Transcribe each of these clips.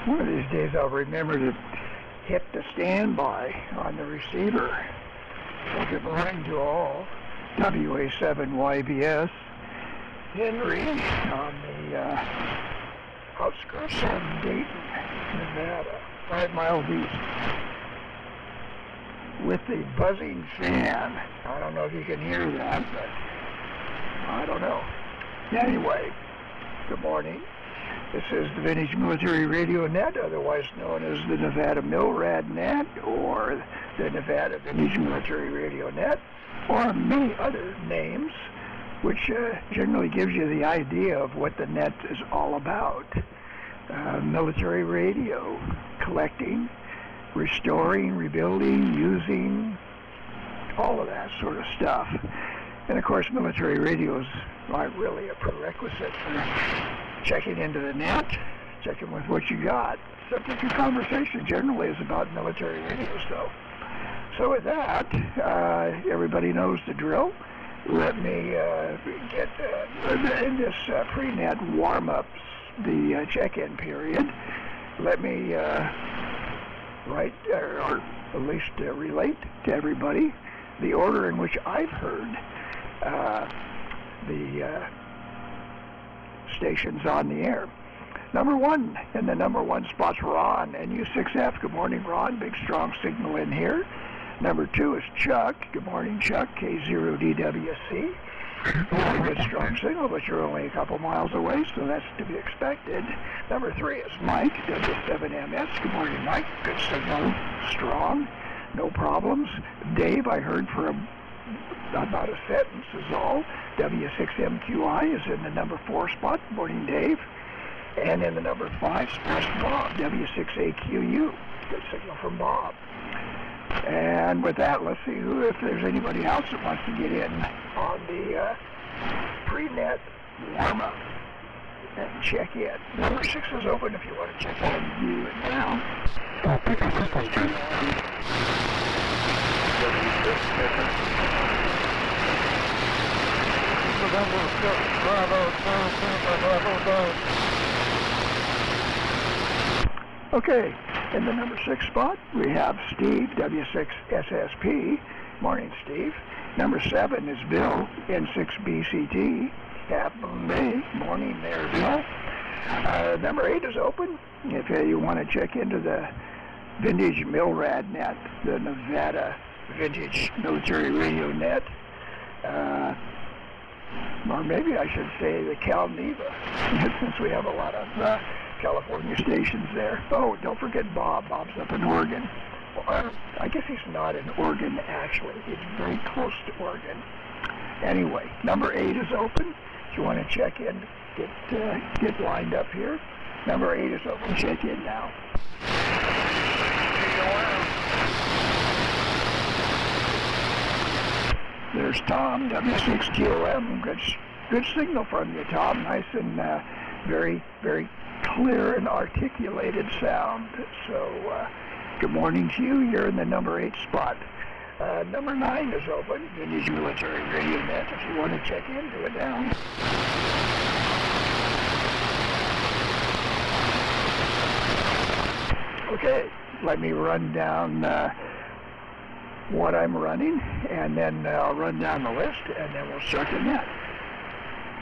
One of these days I'll remember to hit the standby on the receiver. So good morning to all. WA7YBS. Henry on the outskirts of Dayton, Nevada, 5 miles east. With the buzzing fan. I don't know if you can hear that, but I don't know. Anyway, good morning. This is the Vintage Military Radio Net, otherwise known as the Nevada MILRAD Net, or the Nevada Vintage Military Radio Net, or many other names, which generally gives you the idea of what the net is all about. Military radio, collecting, restoring, rebuilding, using, all of that sort of stuff. And of course, military radios aren't really a prerequisite for checking into the net, checking with what you got. Subject of conversation generally is about military radios, though. So with that, everybody knows the drill. Let me get in this pre-net warm-ups, the check-in period. Let me write, or at least relate to everybody the order in which I've heard the stations on the air. Number one, in the number one spot's Ron, NU6F. Good morning, Ron. Big, strong signal in here. Number two is Chuck. Good morning, Chuck. K0DWC. Good, strong signal, but you're only a couple miles away, so that's to be expected. Number three is Mike, W7MS. Good morning, Mike. Good signal, strong, no problems. Dave, I heard for about a sentence is all. W6MQI is in the number 4 spot. Good morning, Dave. And in the number 5 spot, Bob, W6AQU. Good signal from Bob. And with that, let's see if there's anybody else that wants to get in on the pre-net warm-up and check in. Number 6 is open if you want to check in. Do it now. Okay, in the number 6 spot, we have Steve, W6SSP. Morning, Steve. Number 7 is Bill, N6BCT. Half Moon Bay. Morning there, Bill. Number 8 is open. If you want to check into the Vintage MILRAD Net, the Nevada Vintage Military Radio Net, or maybe I should say the CalNeva, since we have a lot of California stations there. Oh, don't forget Bob. Bob's up in Oregon. Well, I guess he's not in Oregon, actually. He's very close to Oregon. Anyway, number 8 is open. If you want to check in, get lined up here. Number 8 is open. Check in now. There's Tom, W6QM. Good signal from you, Tom. Nice and very, very clear and articulated sound. So, good morning to you. You're in the number 8 spot. Number 9 is open. Vintage Military Radio Net. If you want to check in, do it now. Okay, let me run down what I'm running, and then I'll run down the list, and then we'll start the net.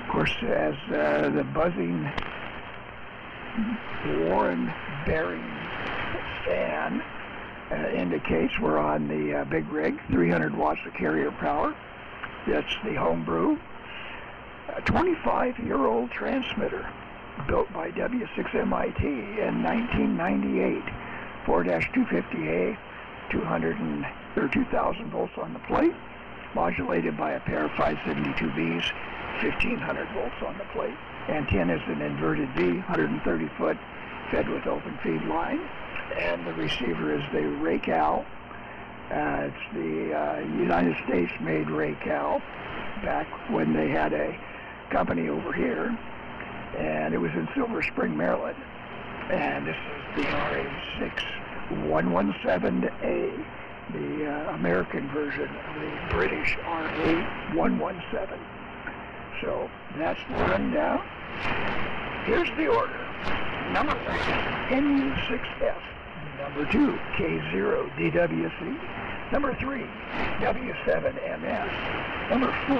Of course, as the buzzing Warren bearing fan indicates, we're on the big rig, 300 watts of carrier power. That's the homebrew. A 25-year-old transmitter built by W6MIT in 1998. 4-250A, 2,000 volts on the plate, modulated by a pair of 572Bs, 1,500 volts on the plate. Antenna is an inverted V, 130 foot, fed with open feed line, and the receiver is the Raycal. It's the United States-made Raycal, back when they had a company over here, and it was in Silver Spring, Maryland. And this is the RA6117A, the American version of the British RA117. So that's the rundown. Here's the order. Number 1, NU6F. Number 2, K0DWC. Number 3, W7MS. Number 4,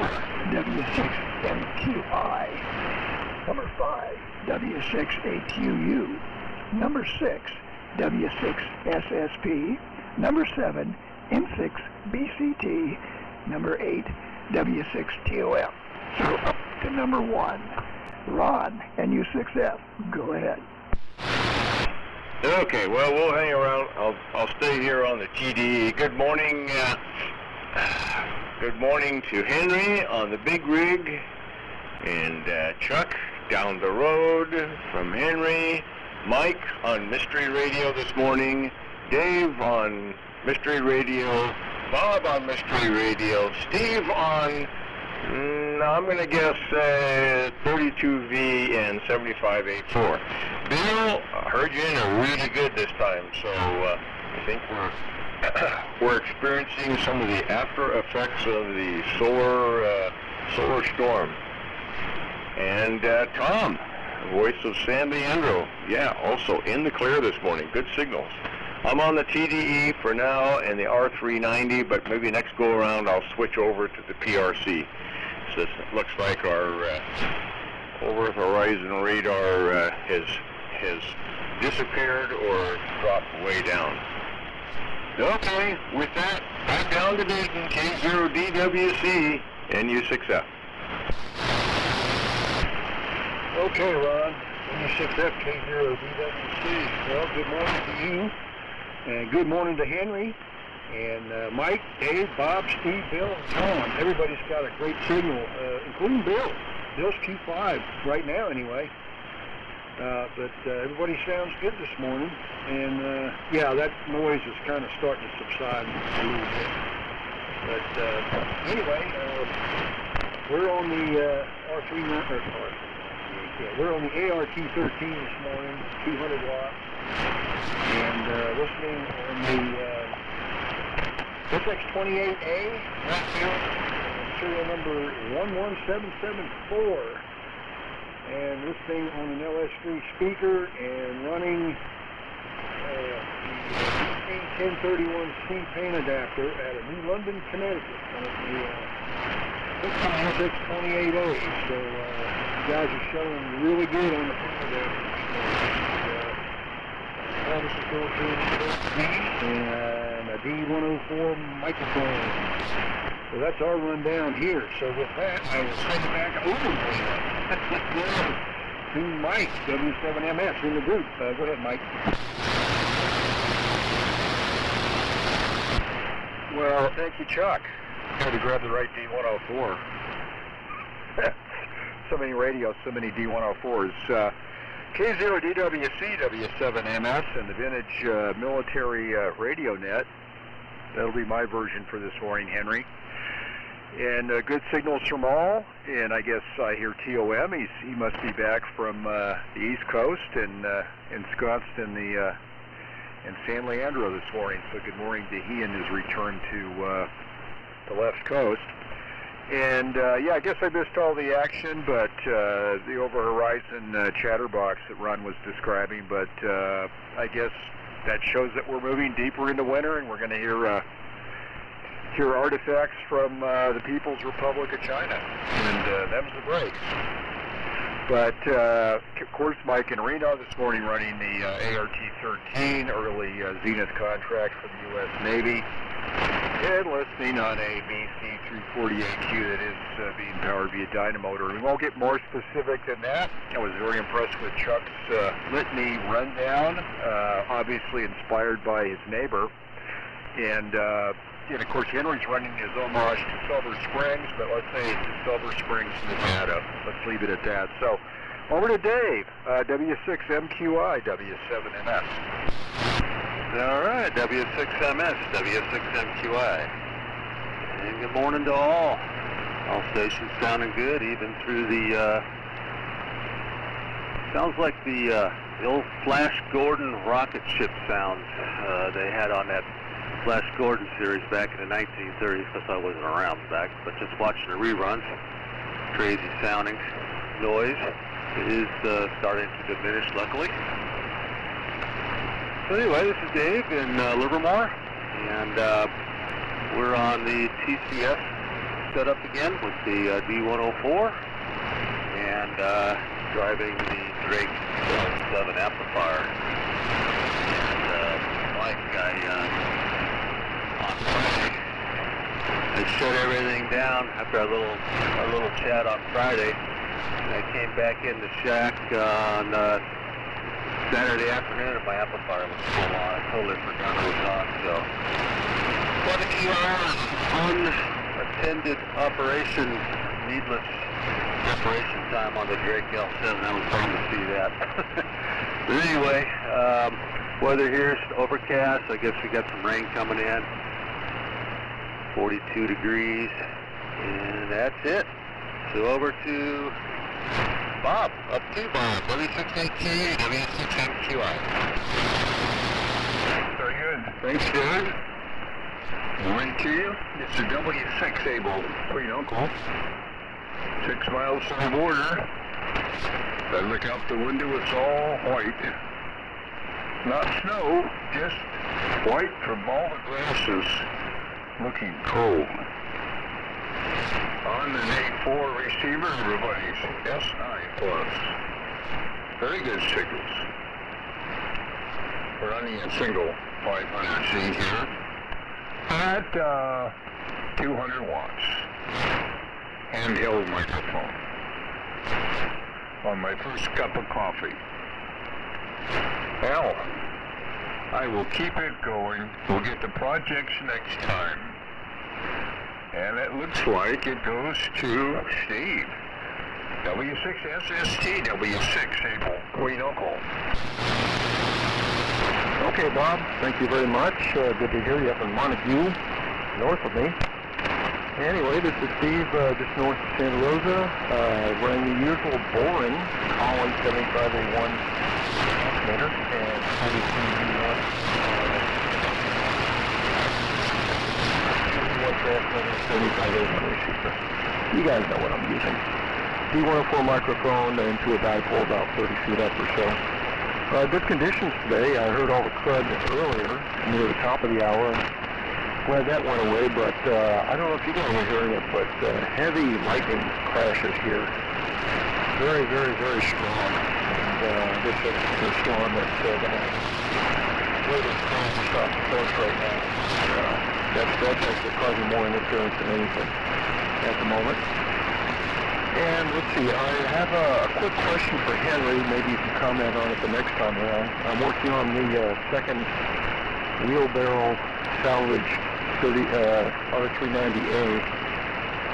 W6MQI. Number 5, W6AQU. Number 6, W6SSP. Number 7, M6BCT. Number 8, W6TOF. So up to number 1. Ron, NU6F, go ahead. Okay, well, we'll hang around. I'll stay here on the TDE. Good morning. Good morning to Henry on the big rig, and Chuck down the road from Henry, Mike on Mystery Radio this morning, Dave on Mystery Radio, Bob on Mystery Radio, Steve on, I'm going to guess 32V and 7584. Bill, I heard you in are really good this time, so I think we're experiencing some of the after effects of the solar storm. And Tom, voice of San Leandro, yeah, also in the clear this morning. Good signals. I'm on the TDE for now and the R390, but maybe next go around I'll switch over to the PRC. So it looks like our over-the-horizon radar has disappeared or dropped way down. Okay, with that, back down to Dayton, K0DWC, NU6F. Okay, Ron, NU6F, K0DWC. Well, good morning to you, and good morning to Henry, and Mike, Dave, Bob, Steve, Bill, and John. Everybody's got a great signal, including Bill. Bill's Q5 right now, anyway. But everybody sounds good this morning, and yeah, that noise is kind of starting to subside a little bit. But anyway, we're on the we're on the ART-13 this morning, 200 watts, and listening on the SX28A, right now, serial number 11774. And listening on an LS3 speaker and running the 1031C pain adapter out of New London, Connecticut on the SX28A. So you guys are showing really good on the pain adapter. This is going through and a D104 microphone. So that's our rundown here. So with that, I will send it back over to Mike, W7MS in the group. Go ahead, Mike. Well, thank you, Chuck. Had to grab the right D104. So many radios, so many D104s. K0DWC, W7MS, and the vintage military radio net. That'll be my version for this morning, Henry. And good signals from all, and I guess I hear TOM. He must be back from the East Coast and ensconced in San Leandro this morning. So good morning to he and his return to the left coast. And yeah, I guess I missed all the action, but the over-horizon chatterbox that Ron was describing. But I guess that shows that we're moving deeper into winter, and we're going to hear artifacts from the People's Republic of China, and them's the breaks. But of course, Mike in Reno this morning running the ART-13 early Zenith contract for the U.S. Navy, and listening on a BC-340AQ that is being powered via dynamotor. We won't get more specific than that. I was very impressed with Chuck's litany rundown, obviously inspired by his neighbor. And of course, Henry's running his homage to Silver Springs, but let's say it's Silver Springs, Nevada. Let's leave it at that. So, over to Dave, W6MQI, W7MS. All right, W6MS, W6MQI. And good morning to all. All stations sounding good, even through the, sounds like the old Flash Gordon rocket ship sounds they had on that Flash Gordon series back in the 1930s. Because I wasn't around back, but just watching the reruns, crazy sounding noise. It is starting to diminish, luckily. So anyway, this is Dave in Livermore, and we're on the TCS setup again with the D104, and driving the Drake L7 amplifier. And Mike, on Friday, I shut everything down after our little chat on Friday. And I came back in the shack on Saturday afternoon, and my amplifier was still on. I totally forgot it was on, so quite a few hours unattended operation, needless operation time on the Drake L7. I was fun to see that. But anyway, weather here is overcast. I guess we got some rain coming in. 42 degrees, and that's it. So over to Bob, up to Bob, W6AQ, W6MQI. Very good. Thanks, David. Morning to you. It's a W6 Able. Sweet uncle. 6 miles from the border. I look out the window, it's all white. Not snow, just white from all the grasses. Looking cold. On an A4 receiver, everybody's S9+. Very good signals. We're running a single 500Z here at 200 watts. Handheld microphone. On my first cup of coffee. Well, I will keep it going. We'll get the projects next time. And it looks like it goes to Steve. W6SST, W6 Able, Queen Uncle. Okay, Bob, thank you very much. Good to hear you up in Montague, north of me. Anyway, this is Steve, just north of Santa Rosa. Running the usual boring Collins 7501 transmitter and 42V1. Receiver. You guys know what I'm using. D104 microphone into a dipole about 30 feet up or so. Good conditions today. I heard all the crud earlier near the top of the hour. Glad that went away, but I don't know if you guys are hearing it, but heavy lightning crashes here. Very, very, very strong. And this is a storm that's going to really crash us off the coast right now. That's actually causing more interference than anything at the moment. And let's see, I have a quick question for Henry. Maybe you can comment on it the next time around. I'm working on the second wheelbarrow salvage R390A.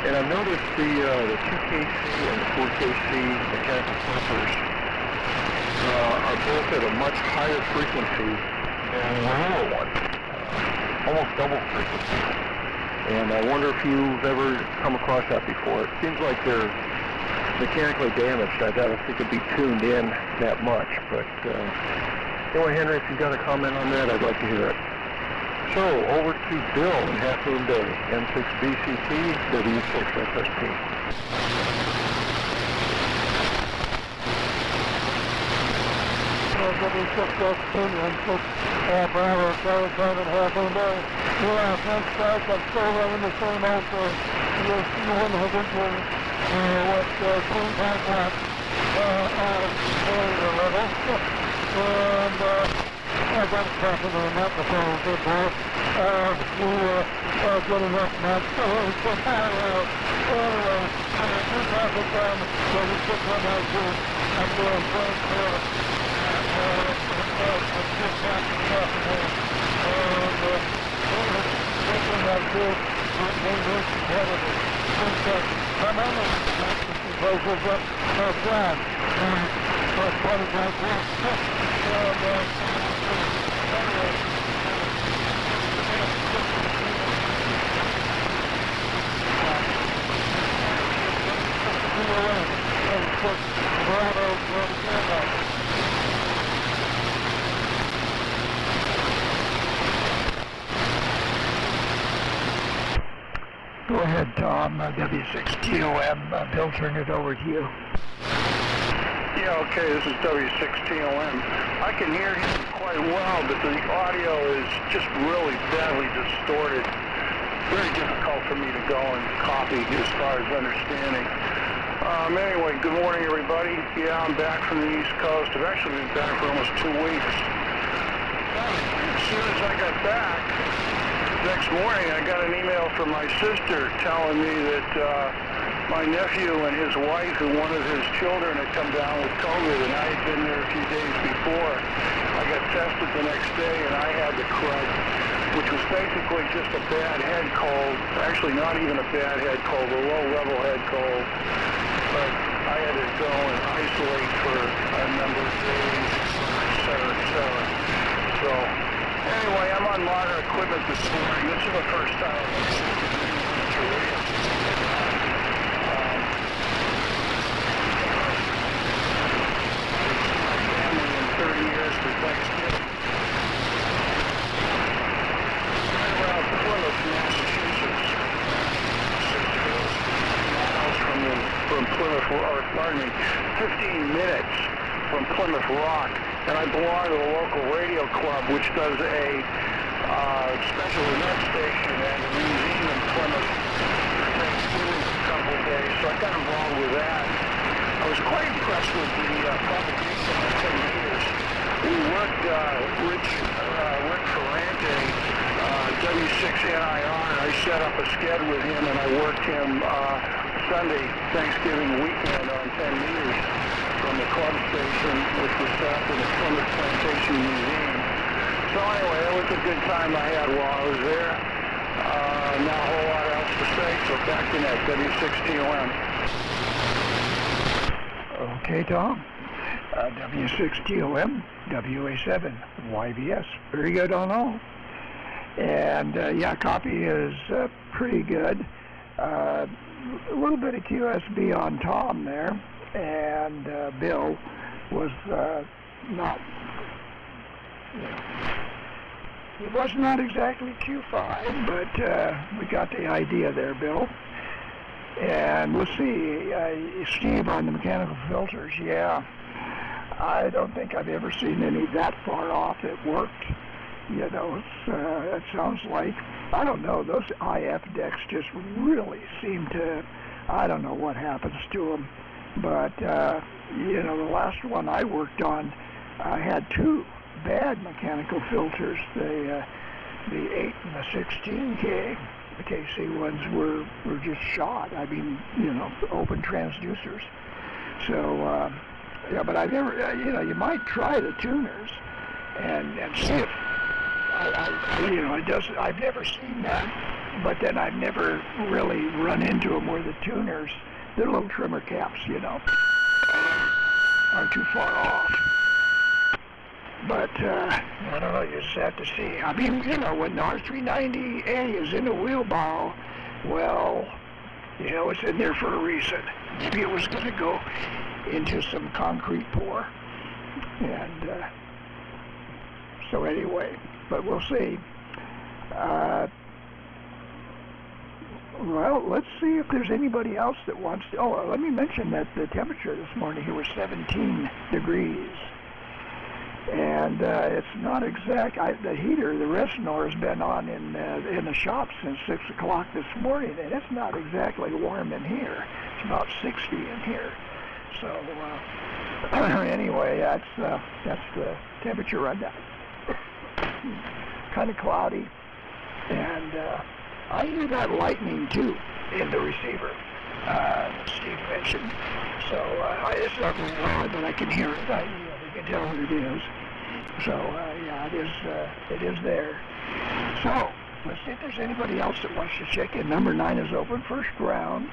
And I've noticed the 2KC and the 4KC mechanical filters are both at a much higher frequency than the lower one. Almost double frequency. And I wonder if you've ever come across that before. It seems like they're mechanically damaged. I doubt if they could be tuned in that much. But anyway, Henry, if you've got a comment on that, I'd like to hear it. So, over to Bill in Half Moon Bay, M6BCT, W6SST. W6ST, M6 Bravo, Sarasota, Half Moon Bay. Yeah, thanks guys, I'm still running the same old C100 what clean contact out of the level. And I've got a couple of microphone good boy. We good enough match. So it's a anyway, two traffic so we should run out to I'm doing things here. I'm just back to the afternoon. And looking at this, this competitive. I'm on the places up flat. First part of that Go ahead, Tom. W6TOM. Bill, turn it over to you. Yeah, Yeah, okay, this is W16OM. I can hear you quite well, but the audio is just really badly distorted. Very difficult for me to go and copy as far as understanding. Anyway, good morning, everybody. Yeah, I'm back from the East Coast. I've actually been back for almost 2 weeks. As soon as I got back, next morning I got an email from my sister telling me that my nephew and his wife and one of his children had come down with COVID, and I had been there a few days before. I got tested the next day, and I had the crud, which was basically just a bad head cold. Actually, not even a bad head cold, a low-level head cold. But I had to go and isolate for a number of days, et cetera, et cetera. So, anyway, I'm on modern equipment this morning. This is the first time I've been to radio. For Thanksgiving. Right around Plymouth, Massachusetts. 6 miles from Plymouth, or pardon me, 15 minutes from Plymouth Rock. And I belong to a local radio club which does a special event station and a museum in Plymouth for Thanksgiving for a couple of days. So I got involved with that. I was quite impressed with the propagation of 10 meters. We worked, Rick Ferrante, W6NIR, and I set up a sked with him, and I worked him Sunday, Thanksgiving weekend on 10 meters from the club station, which was set up in the Plymouth Plantation Museum. So anyway, it was a good time I had while I was there. Not a whole lot else to say, so back to that, W6TOM. Okay, Tom. W6TOM, WA7, YBS. Very good on all. And yeah, copy is pretty good. A little bit of QSB on Tom there, and Bill was not, he was not exactly Q5, but we got the idea there, Bill. And let's see, Steve on the mechanical filters, yeah. I don't think I've ever seen any that far off that worked. You know, it sounds like, I don't know, those IF decks just really seem to, I don't know what happens to them. But, you know, the last one I worked on had 2 bad mechanical filters, the 8 and the 16K. The KC ones were just shot. I mean, you know, open transducers. So, yeah, but I've never, you know, you might try the tuners and see if, you know, I've never seen that, but then I've never really run into them where the tuners, the little trimmer caps, you know, are too far off. But, I don't know, you just have to see. I mean, you know, when the R390A is in a wheelbarrow, well, you know, it's in there for a reason. Maybe it was going to go into some concrete pour. And so anyway, but we'll see. Well, let's see if there's anybody else that wants to. Oh, let me mention that the temperature this morning here was 17 degrees. And it's not exact. The heater, the Resinor, has been on in the shop since 6 o'clock this morning, and it's not exactly warm in here. It's about 60 in here. So anyway, that's the temperature rundown. Kind of cloudy, and I hear that lightning too in the receiver. Steve mentioned. So it's not very loud, but I can hear it. You can tell what it is. So yeah, it is there. So let's see if there's anybody else that wants to check in. Number 9 is open, first round.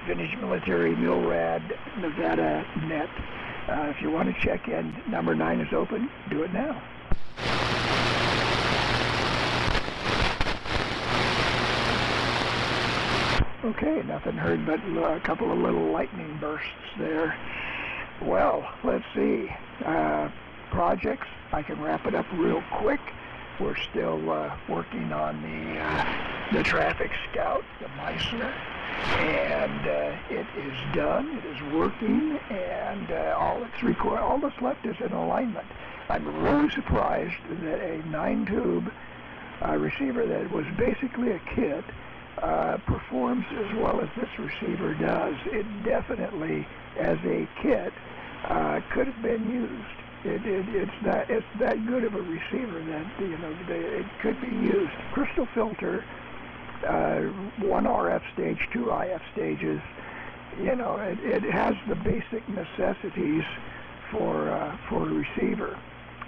Vintage Military, Milrad, Nevada Net. If you want to check in, number 9 is open. Do it now. Okay, nothing heard but a couple of little lightning bursts there. Well, let's see. Projects, I can wrap it up real quick. We're still working on the Traffic Scout, the Meissner. and it is done. It is working, and all that's left is an alignment. I'm really surprised that a 9-tube receiver that was basically a kit performs as well as this receiver does. It definitely, as a kit, could have been used. It's that good of a receiver that it could be used. Crystal filter, 1 RF stage, 2 IF stages. It has the basic necessities for a receiver,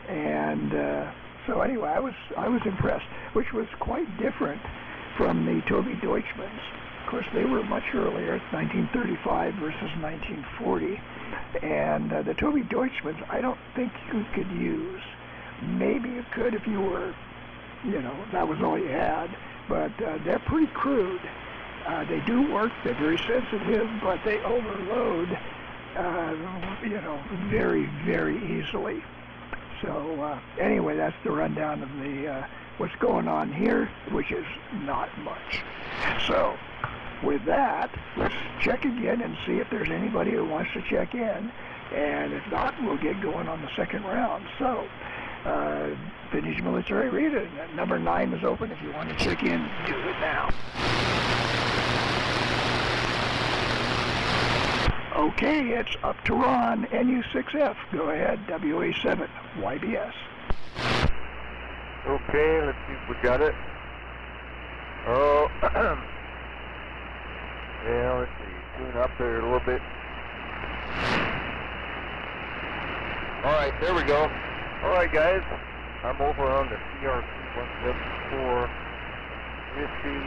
and so anyway, I was impressed, which was quite different from the Toby Deutschmans. Of course, they were much earlier, 1935 versus 1940. And the Toby Deutschmans, I don't think you could use. Maybe you could if you were, that was all you had. But they're pretty crude. They do work. They're very sensitive, but they overload, very, very easily. So anyway, that's the rundown of the what's going on here, which is not much. So with that, let's check again and see if there's anybody who wants to check in. And if not, we'll get going on the second round. So, Vintage Military Radio, number 9 is open. If you want to check in, do it now. Okay, it's up to Ron, NU6F. Go ahead, WA7, YBS. Okay, let's see if we got it. Oh, yeah, let's see. Tune up there a little bit. Alright, there we go. Alright, guys. I'm over on the CRC 174 with the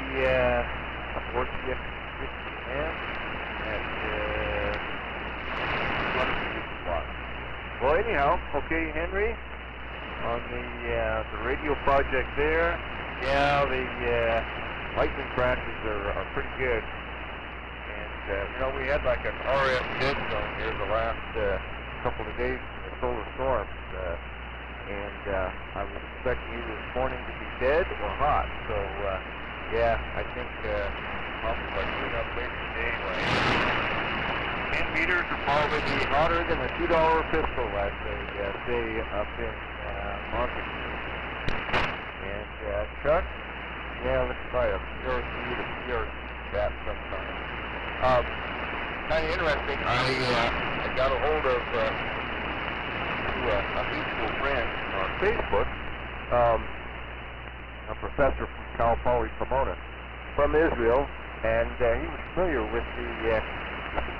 4CX50M at 150 watts. Well, anyhow, okay, Henry, on the radio project there, yeah, the lightning crashes are pretty good. And, we had like an RF dead zone here the last couple of days in the solar storms. And I was expecting either this morning to be dead or hot. So, yeah, I think probably by tune up later today, like 10 meters are probably hotter than a $2 pistol, as they say up in Montague. And Chuck, yeah, let's try a PRC to PRC chat sometime. Kind of interesting. I got a hold of a mutual friend on Facebook, a professor from Cal Poly Pomona from Israel, and he was familiar with the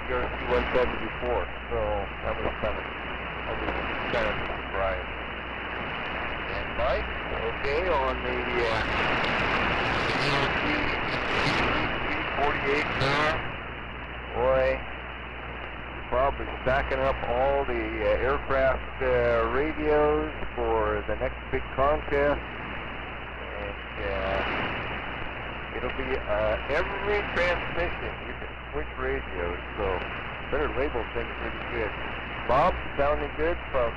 PRC 174. So that was kind of a surprise. And Mike, okay, on the PRC 48 there. Boy, probably stacking up all the aircraft radios for the next big contest, and it'll be every transmission you can switch radios, so better label things really good. Bob, sounding good from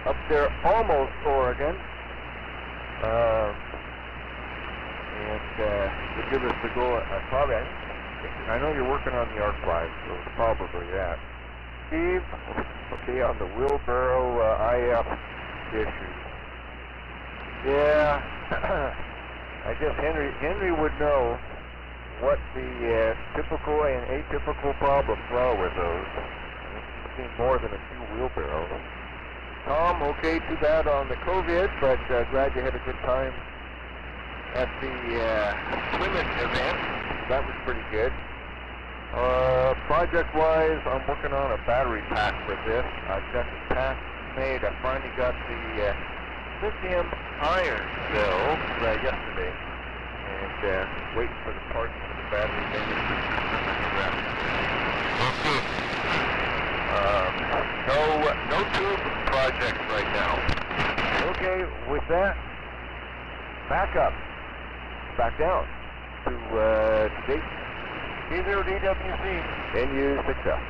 up there, almost Oregon, and to give us the go, probably. I know you're working on the archive, so it's probably that. Steve, okay, on the wheelbarrow IF issues. Yeah, I guess Henry would know what the typical and atypical problems are with those. You've seen more than a few wheelbarrows. Tom, okay, too bad on the COVID, but glad you had a good time at the Plymouth event. That was pretty good. Project-wise, I'm working on a battery pack for this. I've got the pack made. I finally got the lithium-ion cell yesterday, and waiting for the parts for the battery made. No tube projects right now. Okay, with that, back up, back down to Dayton. K0DWC, NU6F.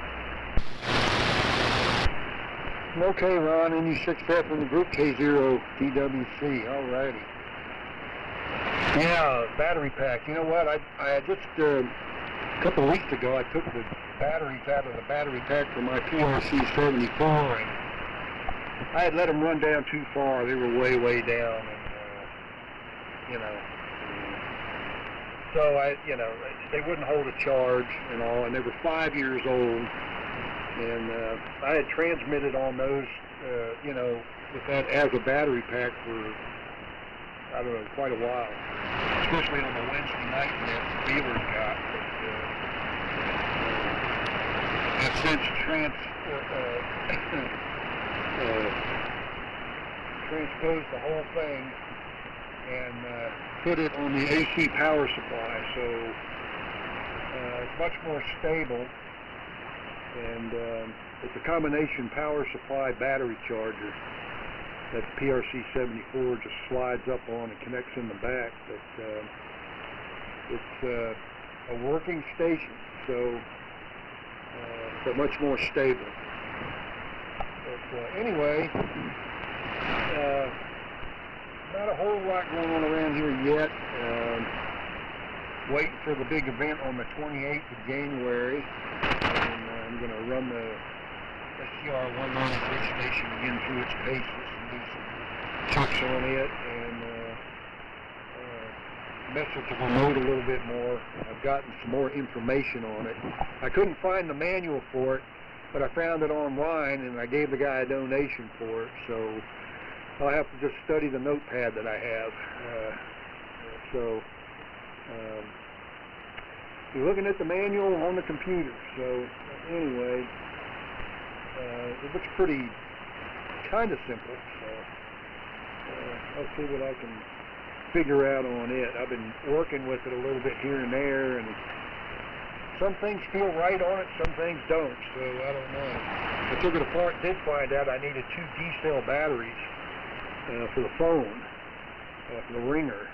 Okay, Ron, NU6F in the group, K0DWC, alrighty. Yeah, battery pack. You know what, I just a couple of weeks ago, I took the batteries out of the battery pack for my PRC 74, and I had let them run down too far. They were way, way down, and so they wouldn't hold a charge and all, and they were 5 years old, and I had transmitted on those, with that as a battery pack for, I don't know, quite a while, especially on the Wednesday night net the dealers got. But, I've since transposed the whole thing and put it on the AC power supply, so it's much more stable, and it's a combination power supply battery charger that the PRC 74 just slides up on and connects in the back, but it's a working station, so but much more stable. But anyway, not a whole lot going on around here yet. Waiting for the big event on the 28th of January, and I'm going to run the SCR 190 bridge station again through its paces and do some checks on it, and mess with the remote a little bit more. I've gotten some more information on it. I couldn't find the manual for it, but I found it online, and I gave the guy a donation for it, so I'll have to just study the notepad that I have. You're looking at the manual on the computer. So anyway, it looks pretty kind of simple. So I'll see what I can figure out on it. I've been working with it a little bit here and there, and some things feel right on it, some things don't. So I don't know. I took it apart, did find out I needed 2 D-cell batteries for the phone, for the ringer,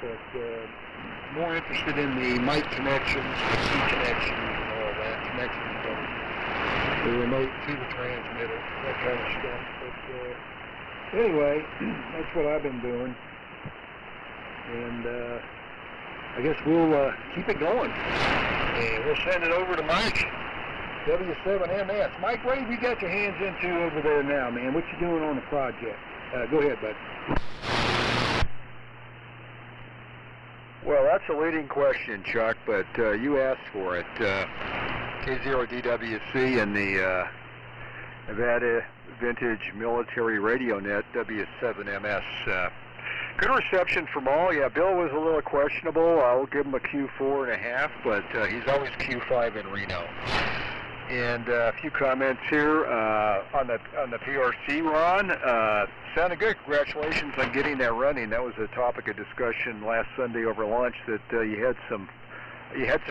but more interested in the mic connections, the C connections, and all that, connecting the remote to the transmitter, that kind of stuff. But anyway, that's what I've been doing, and I guess we'll keep it going, and we'll send it over to Mike. W7MS. Mike, what have you got your hands into over there now, man? What you doing on the project? Go ahead, bud. Well, that's a leading question, Chuck, but you asked for it. K0DWC and the Nevada Vintage Military Radio Net, W7MS. Good reception from all. Yeah, Bill was a little questionable. I'll give him a Q4.5, but he's always Q5 in Reno. And a few comments here on the PRC, Ron. Sounded good. Congratulations on getting that running. That was a topic of discussion last Sunday over lunch. That you had some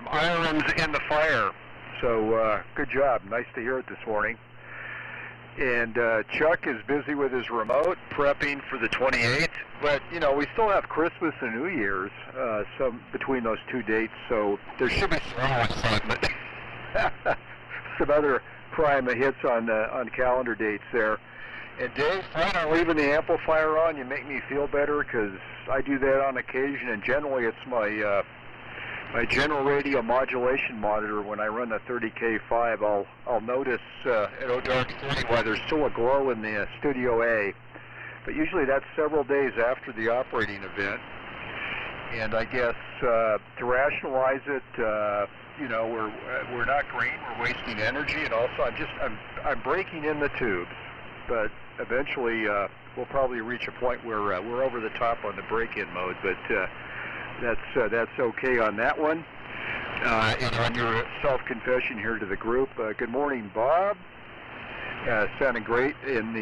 irons in the fire. So good job. Nice to hear it this morning. And Chuck is busy with his remote, prepping for the 28th. But we still have Christmas and New Year's, some between those 2 dates. So there should be some excitement. Some other prime hits on calendar dates there. And Dave, when I'm leaving the amplifier on, you make me feel better, because I do that on occasion, and generally it's my my general radio modulation monitor. When I run the 30K5, I'll notice at ODark 30 why there's still a glow in the Studio A, but usually that's several days after the operating event. And I guess to rationalize it, we're not green, we're wasting energy, and also I'm breaking in the tubes, but eventually we'll probably reach a point where we're over the top on the break-in mode, but that's okay on that one. And on your self-confession here to the group, good morning, Bob. Sounding great in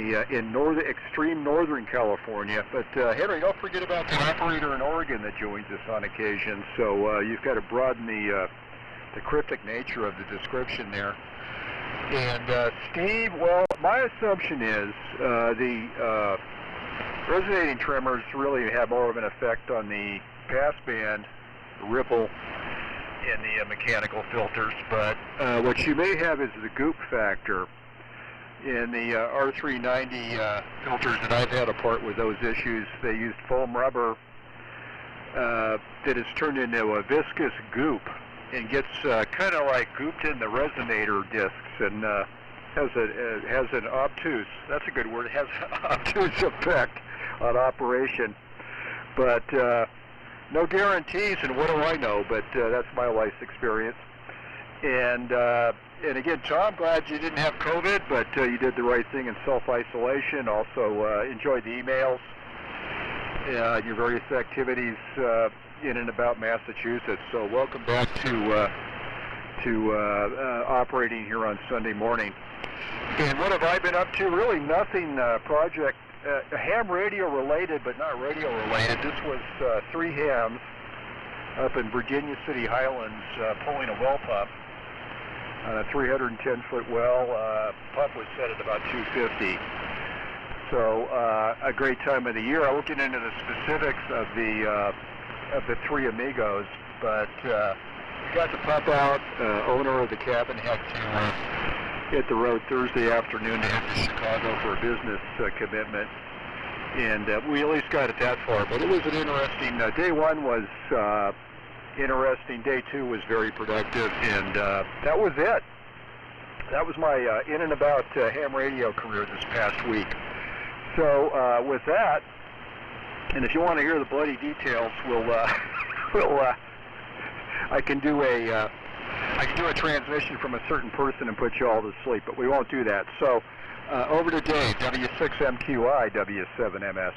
extreme northern California. But Henry, don't forget about the operator in Oregon that joins us on occasion. So you've got to broaden the cryptic nature of the description there. And Steve, well, my assumption is the resonating tremors really have more of an effect on the passband, the ripple, and the mechanical filters. But what you may have is the goop factor. In the R390 filters that I've had apart with those issues, they used foam rubber that is turned into a viscous goop, and gets kind of like gooped in the resonator discs, and has an obtuse, that's a good word, it has an obtuse effect on operation. But no guarantees, and what do I know, but that's my life's experience. And again, Tom, glad you didn't have COVID, but you did the right thing in self-isolation. Also enjoyed the emails and your various activities in and about Massachusetts. So welcome back to operating here on Sunday morning. And what have I been up to? Really nothing project, ham radio related, but not radio related. This was 3 hams up in Virginia City Highlands pulling a well pump on a 310-foot well. Pump was set at about 250. So a great time of the year. I won't get into the specifics of the 3 amigos, but we got the pump out. Owner of the cabin had to hit the road Thursday afternoon to head to Chicago for a business commitment, and we at least got it that far. But it was an interesting day. 1 was interesting. Day 2 was very productive, and that was it. That was my in and about ham radio career this past week. So with that, and if you want to hear the bloody details, I can do a transmission from a certain person and put you all to sleep, but we won't do that. So over to Dave, W6MQI, W7MS.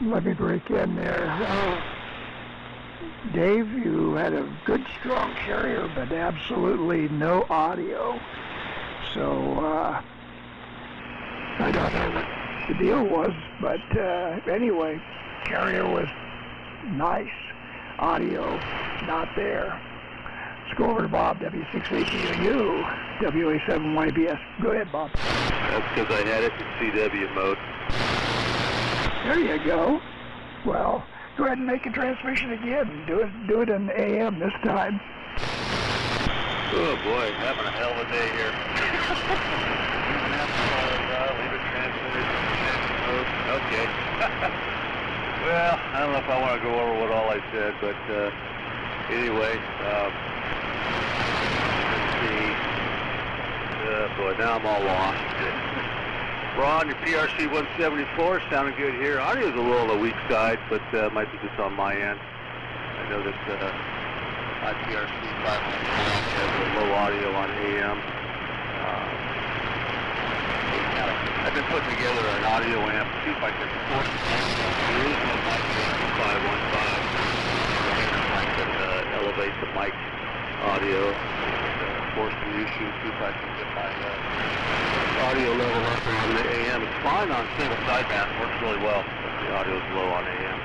Let me break in there. Dave, you had a good, strong carrier, but absolutely no audio. So, I don't know what the deal was, but anyway, carrier was nice. Audio, not there. Let's go over to Bob, W6ATU, WA7YBS. Go ahead, Bob. That's because I had it in CW mode. There you go. Well, go ahead and make a transmission again. Do it in AM this time. Oh boy, having a hell of a day here. Leave it transmitted. Okay. Well, I don't know if I want to go over what all I said, but anyway, let's see. Boy, now I'm all lost. Ron, your PRC 174 sounding good here. Audio's a little on the weak side, but might be just on my end. I know that my PRC 514 has a low audio on AM. I've been putting together an audio amp to see if I can force the original mic 515. I can elevate the mic audio, force the issue, see if I can get my audio level up on the AM. It's fine on single sideband, works really well, but the audio's low on AM.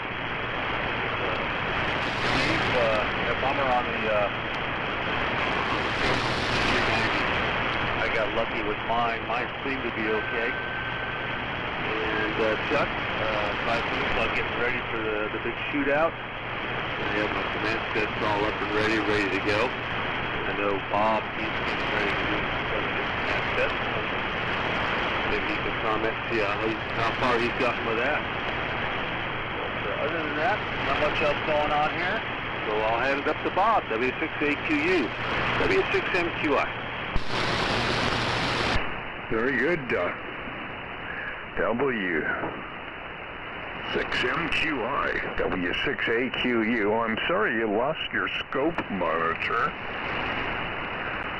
A bummer on the I got lucky with mine. Mine seemed to be okay. And Chuck, 5 minutes, I'm getting ready for the big shootout. I have my command sets all up and ready to go. I know Bob, he's getting ready to do some command sets. Maybe he can comment, see how far he's gotten with that. But other than that, not much else going on here. So I'll hand it up to Bob, W6AQU, W6MQI. Very good. W6MQI, W6AQU. I'm sorry you lost your scope monitor.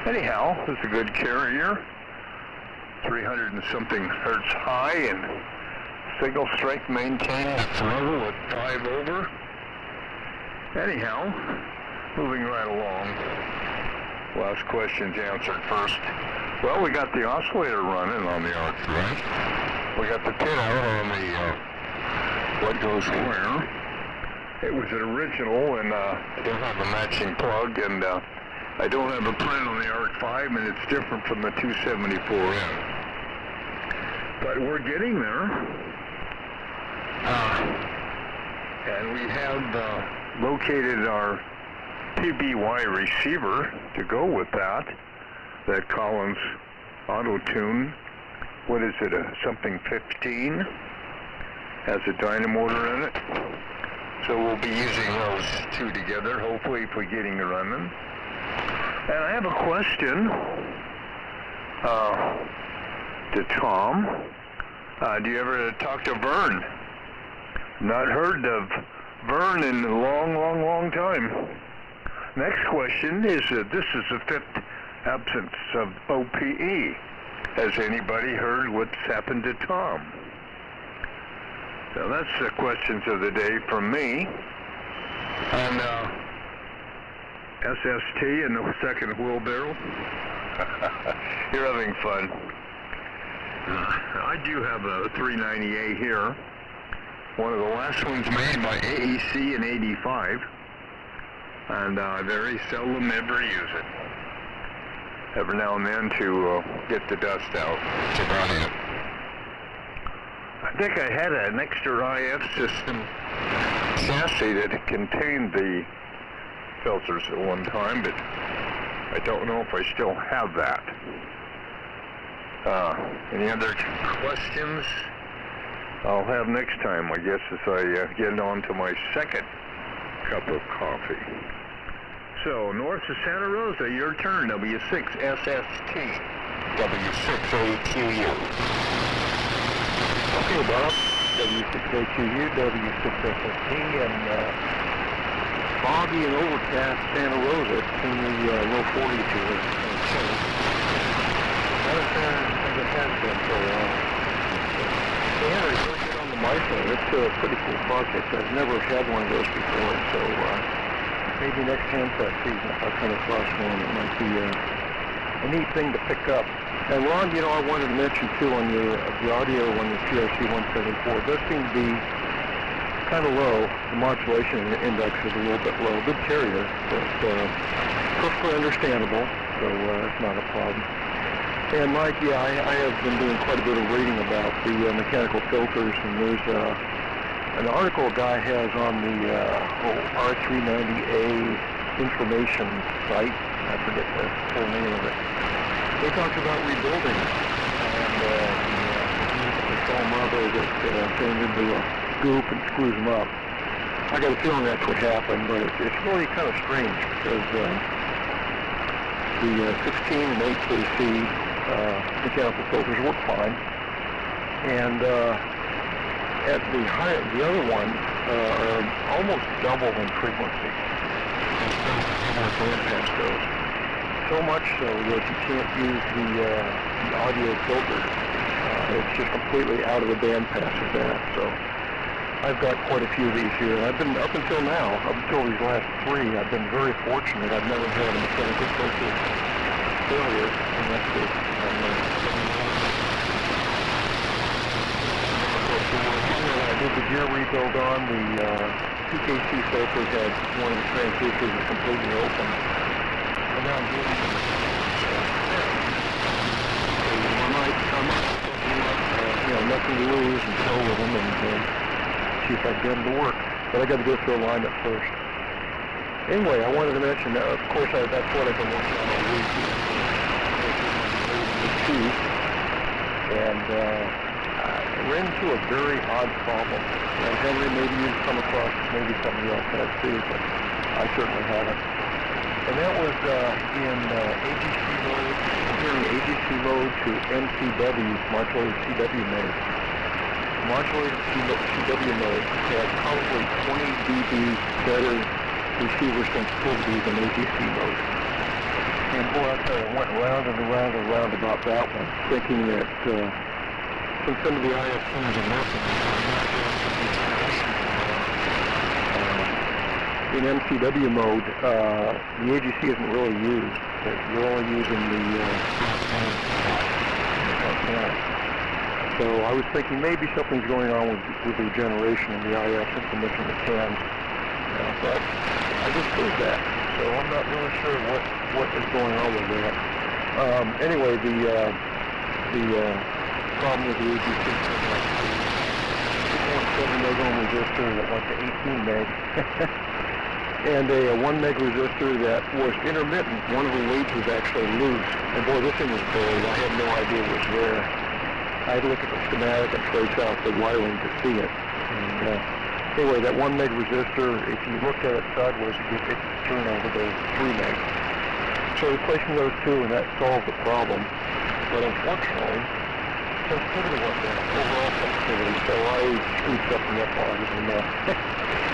Anyhow, it's a good carrier. 300 and something hertz high and signal strength maintained its level at 5 over. Anyhow, moving right along. Last question's answered first. Well, we got the oscillator running on the arc, right? We got the pin out on the what goes where. It was an original, and I don't have a matching plug, and I don't have a print on the ARC-5, and it's different from the 274N. But we're getting there. And we have located our PBY receiver to go with that Collins Auto Tune. What is it, something 15? Has a dynamotor in it. So we'll be using those two together, hopefully, if we're getting running. And I have a question to Tom. Do you ever talk to Vern? Not heard of Vern in a long time. Next question is, this is the 5th absence of OPE. Has anybody heard what's happened to Tom? So that's the questions of the day from me. And SST in the second wheelbarrow. You're having fun. I do have a 390A here. One of the last ones made by AEC in '85. And I very seldom ever use it. Every now and then to get the dust out. I think I had an extra IF system chassis that contained the filters at one time, but I don't know if I still have that. Any other questions? I'll have next time, I guess, as I get on to my second cup of coffee. So, north of Santa Rosa, your turn, W6SST, W6AQU. Okay, Bob, W6AQU, W6SST, and foggy and overcast Santa Rosa. It's in the low 40s here. Not as bad as it has been for a while. Yeah, it's really good on the MISO. It's a pretty cool project. I've never had one of those before, so maybe next handset season if I come across one, it might be a neat thing to pick up. And Ron, you know, I wanted to mention too on the audio on the PRC 174, it does seem to be kind of low. The modulation index is a little bit low. Good carrier, but perfectly understandable, so it's not a problem. And Mike, yeah, I have been doing quite a bit of reading about the mechanical filters, and there's an article a guy has on the R390A information site. I forget the full name of it. They talked about rebuilding it, and the small mother that turns into a goop and screws them up. I got a feeling that's what happened, but it's really kind of strange because the 16 and 8KC mechanical filters work fine, and at the other ones are almost double in frequency as bandpass goes. So much so that you can't use the audio filter. It's just completely out of the bandpass with that. So I've got quite a few of these here. I've been up until now, up until these last three, I've been very fortunate. I've never had a mechanical filter failure, and that's good. I did the gear rebuild on the 2KC filter had one of the transducers completely open, and now I'm doing one night come up, nothing to lose and go with them and see if I can get them to work. But I got to go through alignment first. Anyway, I wanted to mention that, of course, that's what I've been working on all week. And I ran into a very odd problem. Henry, maybe you've come across it, maybe somebody else has too, but I certainly haven't. And that was in AGC mode, comparing AGC mode to MCW, modulated CW mode. Modulated CW mode had probably 20 dB better receiver sensitivity than AGC mode. And boy, I tell you, I went round and around and around about that one, thinking that since some of the IFCs are nothing, in MCW mode, the AGC isn't really used. You're only using the so I was thinking maybe something's going on with the regeneration of the IF since I'm missing the cams. But I just proved that, so I'm not really sure what is going on with that. Anyway, the problem with the AGC is 2.7 meg ohm resistor that went to 18 meg. And a 1 meg resistor that was intermittent. One of the leads was actually loose. And boy, this thing was buried. I had no idea it was there. I had to look at the schematic and trace out the wiring to see it. And anyway, that 1 meg resistor, if you looked at it sideways, it could turn over to 3 meg. So replacing those two, and that solved the problem. But unfortunately, sensitivity went down, overall sensitivity. So I screwed something up on it. And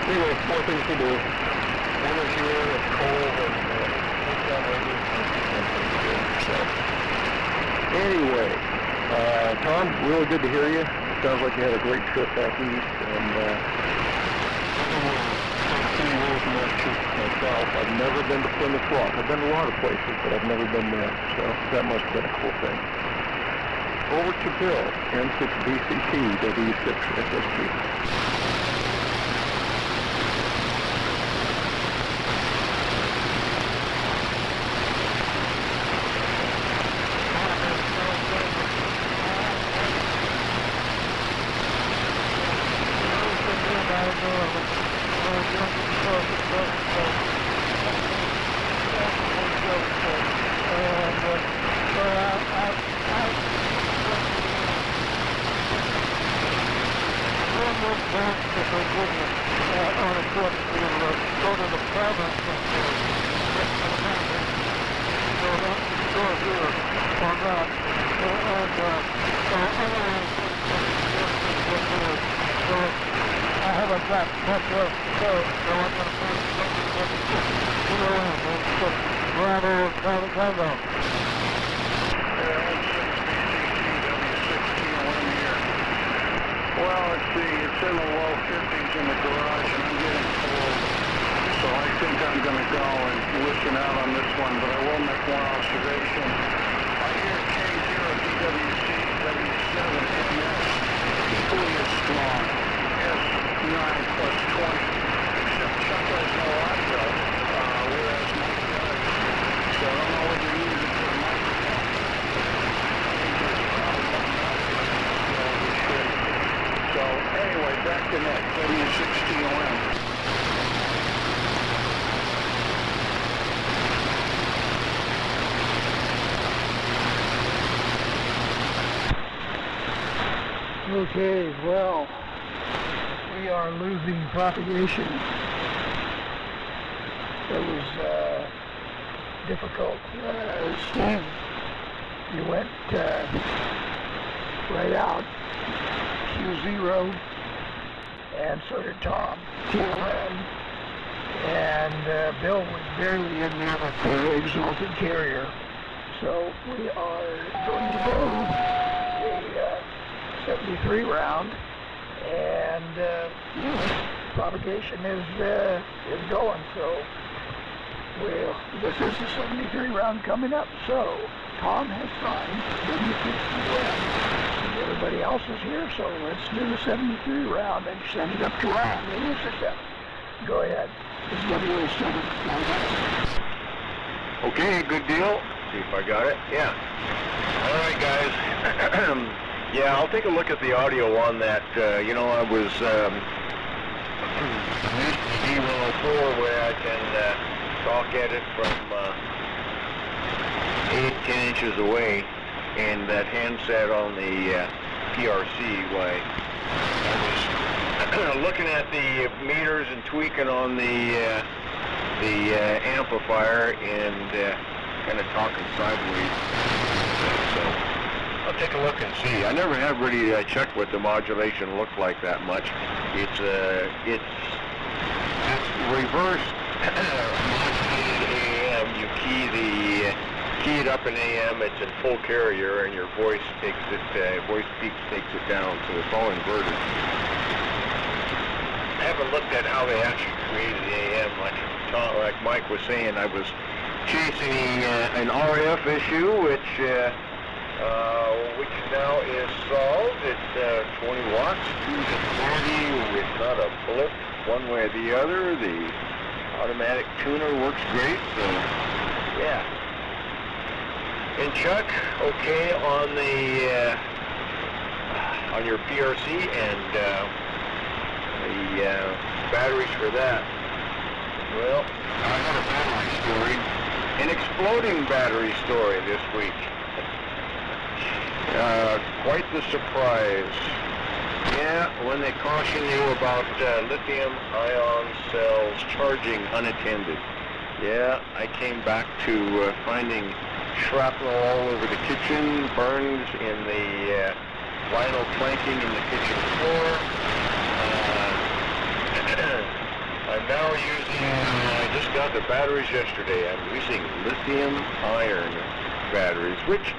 anyway, more things to do. One is here, it's cold, and take down radius. So, anyway, Tom, really good to hear you. Sounds like you had a great trip back east, and myself. I've never been to Plymouth Rock. I've been to a lot of places, but I've never been there, so that must have been a cool thing. Over to Bill, M6BCT, W6SSG. Well, let's see, it's in the low 50s in the garage, and I'm getting cold. So I think I'm going to go and listen out on this one, but I will make one observation. I hear K0DWC W7MS equally as strong, S9 plus 20, except Chuck has no audio, whereas Mike does. Okay, well, we are losing propagation. It was difficult. Steve, you went right out, Q0, and so did Tom, TLN, and Bill was barely in there with the exalted carrier. So we are going to go the 73 round, and propagation is going. So this is the 73 round coming up. So Tom has signed WPCM. Everybody else is here, so let's do the 73 round and send it up to Ron. Go ahead. This is WO7. Okay, good deal. See if I got it. Yeah. All right, guys. Yeah, I'll take a look at the audio on that. I was used to the D104 where I can talk at it from 8-10 inches away, and that handset on the PRC way. I was looking at the meters and tweaking on the amplifier and kind of talking sideways. So I'll take a look and see. I never have really checked what the modulation looked like that much. It's reverse modulated AM. You key it up in AM. It's in full carrier, and your voice peaks takes it down. So it's all inverted. I haven't looked at how they actually created the AM. Like Mike was saying, I was chasing an RF issue, which now is solved. It's 20 watts, 2 to 40, with not a blip one way or the other. The automatic tuner works great, so yeah. And Chuck, okay on the on your PRC and the batteries for that. Well, I got a battery story, an exploding battery story this week. Quite the surprise. Yeah, when they caution you about lithium-ion cells charging unattended. Yeah, I came back to finding shrapnel all over the kitchen, burns in the vinyl planking in the kitchen floor. I'm now using, I just got the batteries yesterday. I'm using lithium-iron batteries, which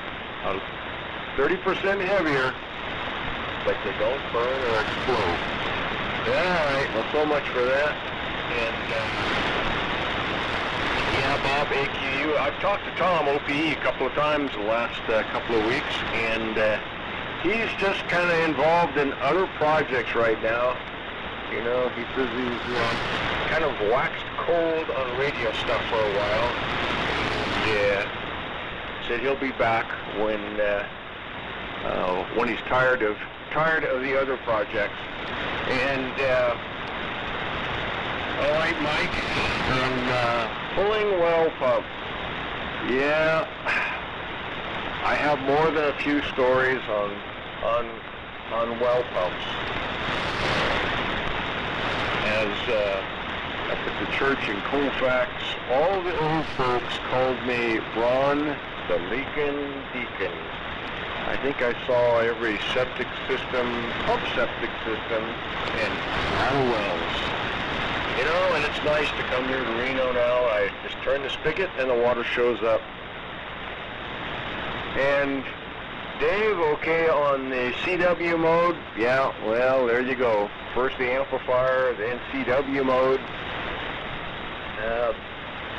are 30% heavier, but they don't burn or explode. Alright, well, so much for that. And, yeah, Bob, AQU, I've talked to Tom, OPE, a couple of times the last couple of weeks, and he's just kind of involved in other projects right now. You know, he says he's kind of waxed cold on radio stuff for a while. Yeah, said he'll be back when he's tired of the other projects. And all right, Mike, pulling well pump. Yeah, I have more than a few stories on well pumps. As up at the church in Colfax, all the old folks called me Ron the Leakin' Deacon. I think I saw every septic system, pump septic system, and all wells. You know, and it's nice to come here to Reno now. I just turn the spigot and the water shows up. And Dave, okay on the CW mode? Yeah, well, there you go. First the amplifier, then CW mode.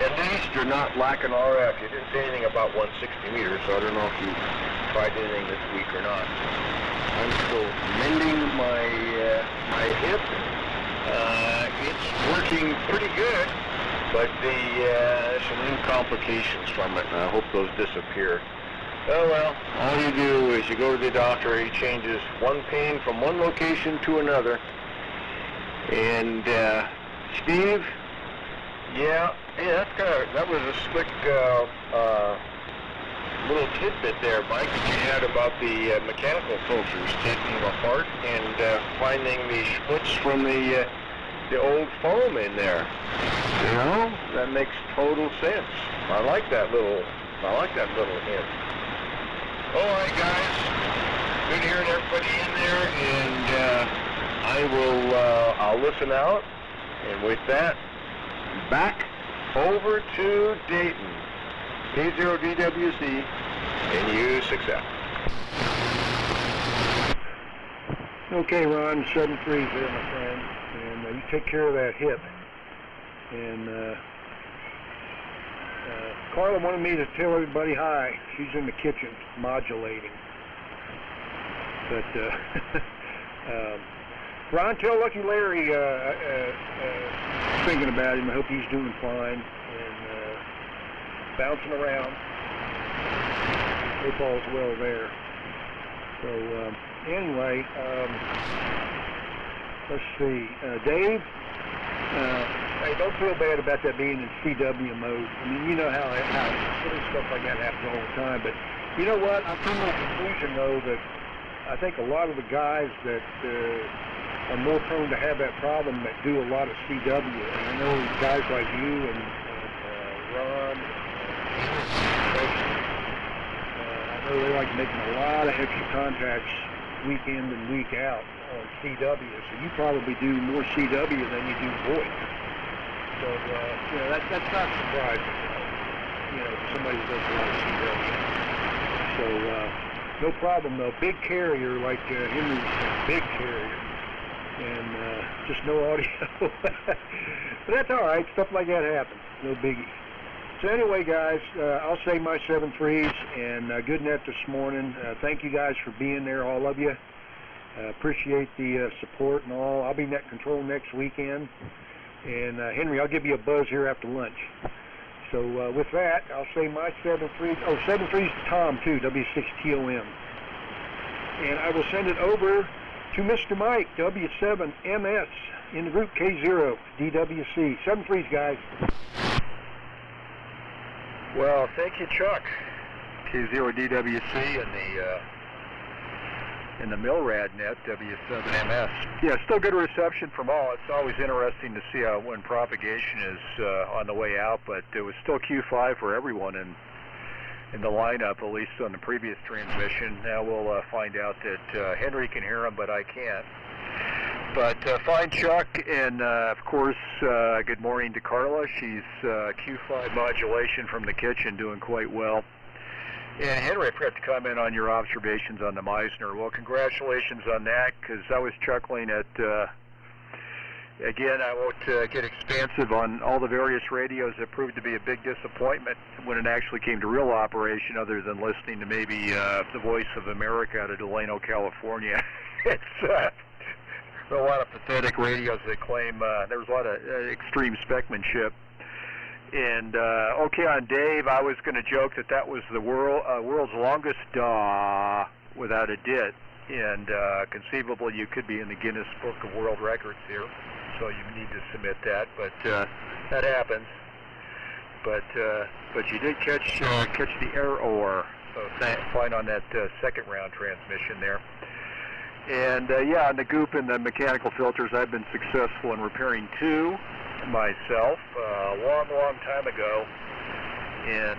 At least you're not lacking RF. You didn't say anything about 160 meters, so I don't know if you tried anything this week or not. I'm still mending my hip. It's working pretty good, but some new complications from it, and I hope those disappear. Oh well, all you do is you go to the doctor, he changes one pain from one location to another. And Steve, yeah, that was a slick little tidbit there, Mike, that you had about the mechanical filters, taking them apart and finding the splits from the old foam in there. You know, that makes total sense. I like that little hint. All right, guys. Good hearing everybody in there, and I'll listen out. And with that, back over to Dayton. P0DWC, and you success. Okay, Ron, 7-3 there, my friend, and you take care of that hip. And Carla wanted me to tell everybody hi. She's in the kitchen modulating. But Ron, tell Lucky Larry thinking about him. I hope he's doing fine and bouncing around. Hope all's well there. So anyway, let's see. Dave, hey, don't feel bad about that being in CW mode. I mean, you know how silly stuff like that happens all the time. But you know what? I've come to the conclusion, though, that I think a lot of the guys that are more prone to have that problem that do a lot of CW. And I know guys like you and Ron, I know they like making a lot of extra contacts week in and week out on CW. So you probably do more CW than you do voice. So, you know, that's not surprising, you know, for somebody who does a lot of CW. So, no problem, though. Big carrier, like Henry said, big carrier. And just no audio. But that's all right. Stuff like that happens. No biggie. So anyway, guys, I'll say my 7-3s, and good net this morning. Thank you guys for being there, all of you. Appreciate the support and all. I'll be net control next weekend. And Henry, I'll give you a buzz here after lunch. So with that, I'll say my 7-3s. Oh, 7-3s to Tom, too, W6TOM. And I will send it over to Mr. Mike, W7MS, in the group K0, DWC. 7-3s, guys. Well, thank you, Chuck. K0DWC in the Milrad net, W7MS. Yeah, still good reception from all. It's always interesting to see how when propagation is on the way out, but it was still Q5 for everyone in the lineup, at least on the previous transmission. Now we'll find out that Henry can hear him, but I can't. But fine, Chuck, and of course, good morning to Carla. She's Q5 modulation from the kitchen, doing quite well. And Henry, I forgot to comment on your observations on the Meisner. Well, congratulations on that, because I was chuckling at, again, I won't get expansive on all the various radios that proved to be a big disappointment when it actually came to real operation, other than listening to maybe the Voice of America out of Delano, California. It's a lot of pathetic radios that claim there was a lot of extreme speckmanship. And okay, on Dave, I was going to joke that was the world's longest DAW without a dit, and conceivably you could be in the Guinness Book of World Records here, so you need to submit that. But that happens. But you did catch the error, so fine on that second round transmission there. And yeah, on the goop and the mechanical filters, I've been successful in repairing two myself a long time ago, and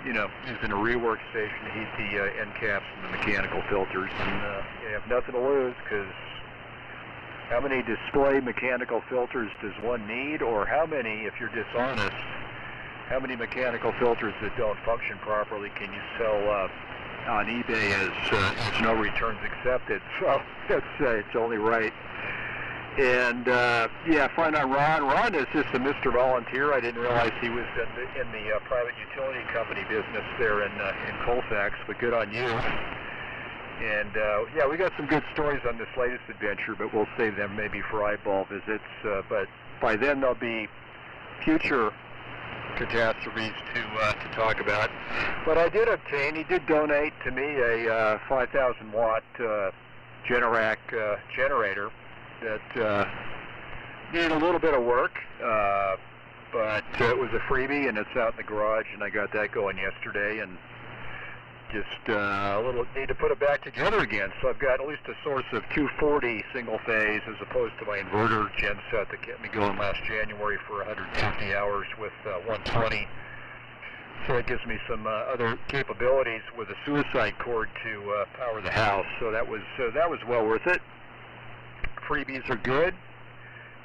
you know, using a rework station to heat the end caps and the mechanical filters, and you have nothing to lose, because how many display mechanical filters does one need, or how many, if you're dishonest, how many mechanical filters that don't function properly can you sell on eBay as no returns accepted? So it's only right. And yeah, fine on Ron. Ron is just a Mr. Volunteer. I didn't realize he was in the private utility company business there in Colfax, but good on you. And yeah, we got some good stories on this latest adventure, but we'll save them maybe for eyeball visits. But by then there'll be future catastrophes to talk about. But I did obtain, he did donate to me a 5,000 watt Generac generator that needed a little bit of work, but it was a freebie, and it's out in the garage, and I got that going yesterday, and just a little need to put it back together again. So I've got at least a source of 240 single phase as opposed to my inverter gen set that kept me going last January for 150 hours with 120. So it gives me some other capabilities with a suicide cord to power the house. So that was well worth it. Freebies are good,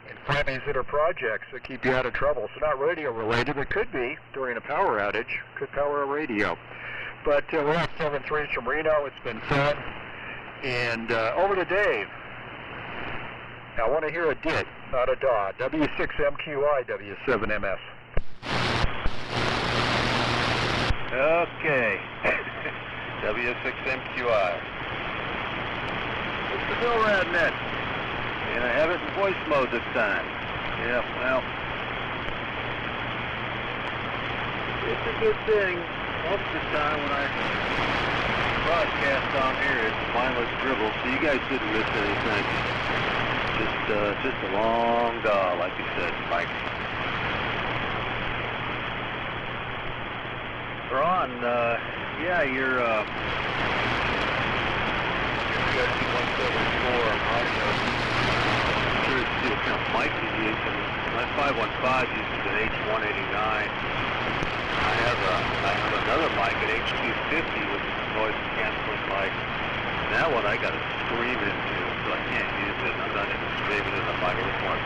and freebies that are projects that keep you out of trouble. So not radio related, but could be during a power outage. Could power a radio. But we're at 7-3 from Reno. It's been fun. And over to Dave. I want to hear a DIT, not a DAW. W6MQI, W7MS. Okay. W6MQI. It's the Bill Radnet. And I have it in voice mode this time. Yeah, well, it's a good thing. Most of the time when I broadcast on here, it's mindless dribble, so you guys didn't miss anything. Just a long DAW, like you said, Mike. Ron, yeah, you're GRC174 audio. Curious to see what kind of mic you're using. My 515 uses an H189. I have another mic, an H250, which is a noise canceling mic. And that one I got to scream into, so I can't use it. I'm not even screaming in the mic. I just want,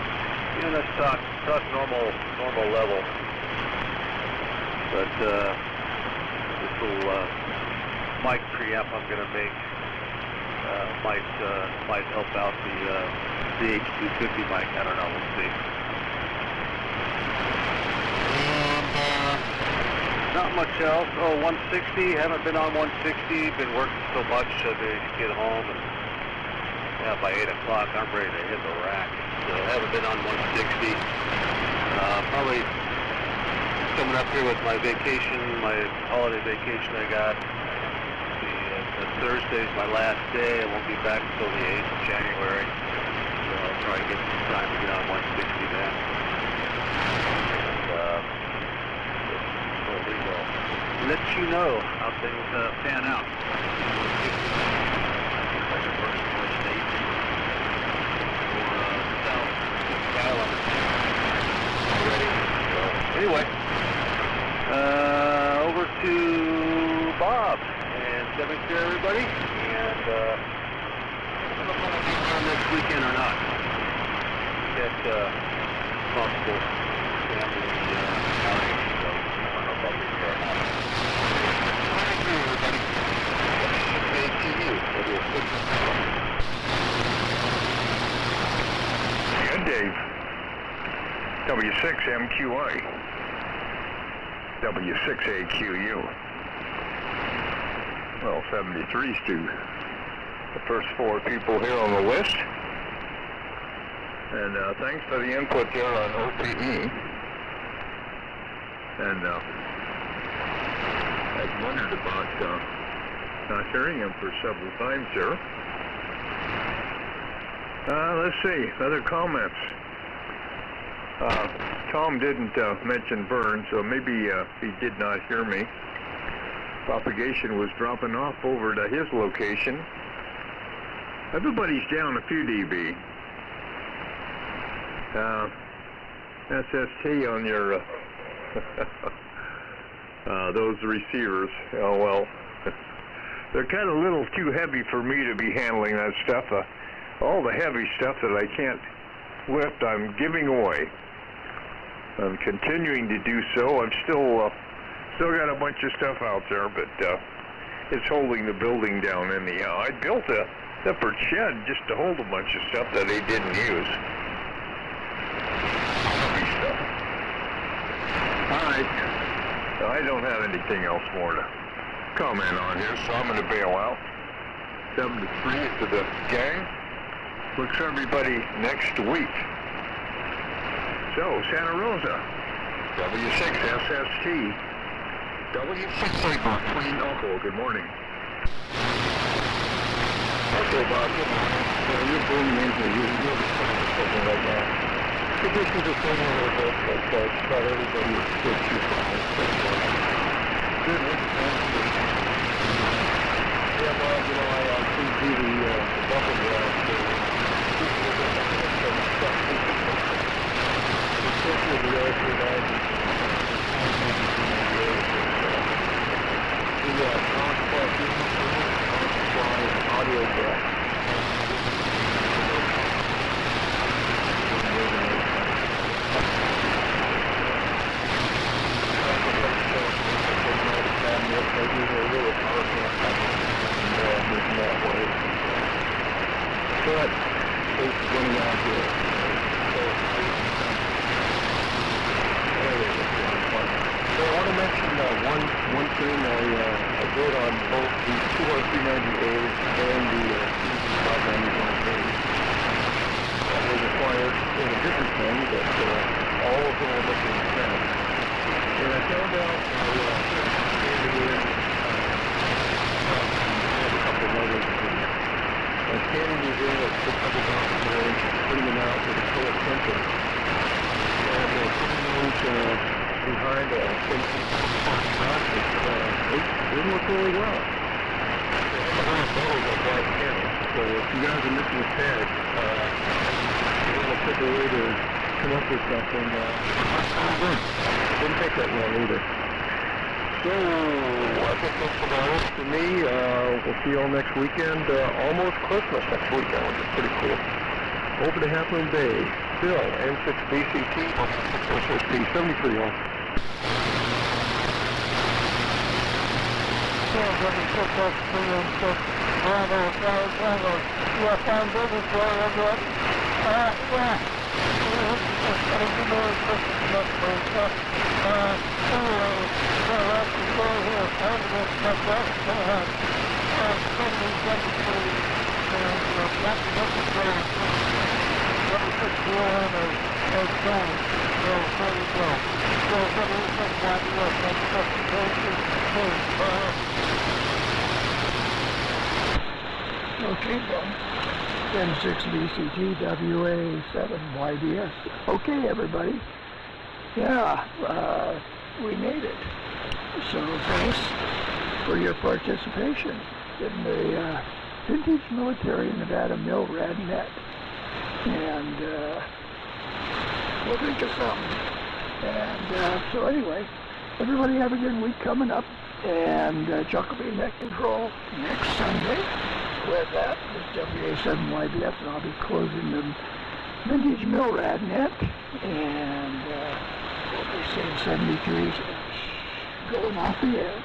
let's talk normal level. But this little mic preamp I'm going to make might help out the H250 mic. I don't know. We'll see. Not much else. Oh, 160. Haven't been on 160. Been working so much that I get home and by 8 o'clock I'm ready to hit the rack. So haven't been on 160. Probably coming up here with my vacation, my holiday vacation I got. Thursday's my last day. I won't be back until the 8th of January. So I'll try to get some time to get on 160 then. And we'll let you know how things pan out. Anyway, over to Bob. Seven to everybody, and I don't know if I'm going to be around next weekend or not. Get possible family outing, so I don't know if I'll be there or not. Thank you, everybody. Good, Dave. W6MQI. W6AQU. Well, 73's to the first 4 people here on the list. And thanks for the input there on OPE. And I've wondered about not hearing him for several times there. Let's see, other comments. Tom didn't mention Vern, so maybe he did not hear me. Propagation was dropping off over to his location. Everybody's down a few dB. SST on your those receivers. Oh well, they're kind of a little too heavy for me to be handling that stuff. All the heavy stuff that I can't lift, I'm giving away. I'm continuing to do so. I'm still got a bunch of stuff out there, but it's holding the building down anyhow. I built a separate shed just to hold a bunch of stuff that they didn't use. All right. I don't have anything else more to comment on here, so I'm going to bail out. 7 to 3 to the gang. Looks for everybody next week. So, Santa Rosa, W6SST. W6 Clean Uncle, good morning. Okay, Bob, good morning. You're bringing in here, you're something like that. Conditions are changing a little bit, but just about everybody is still too far. Good, bumping ground, so especially the relative values the audio jack. But it's running out here. So I want to mention one thing I did on both the 2R390As and the 591As. That was acquired in a different thing, but all of them are looking the same. And I found out scanning these in at 600,000 range, putting them out with a color sensor, and putting those behind a they work really well. Behind photos of white panels. So if you guys are missing a tag, you want to pick a way to come up with something. Didn't take that long either. So, I think that's about it for me. We'll see you all next weekend. Almost Christmas next weekend, which is pretty cool. Over to Halfmoon Bay. Bill, N6BCT, 606P73 on. Okay, Bill. N6BCT WA7YDS. Okay, everybody. Yeah, we made it. So thanks for your participation in the Vintage Military Nevada MILRAD net. And we'll think of something. And so anyway, everybody have a good week coming up. And Chuck will be in net control next Sunday. With that, this WA7YBS, and I'll be closing the Vintage MILRAD net. And we'll be seeing 73s going off the air.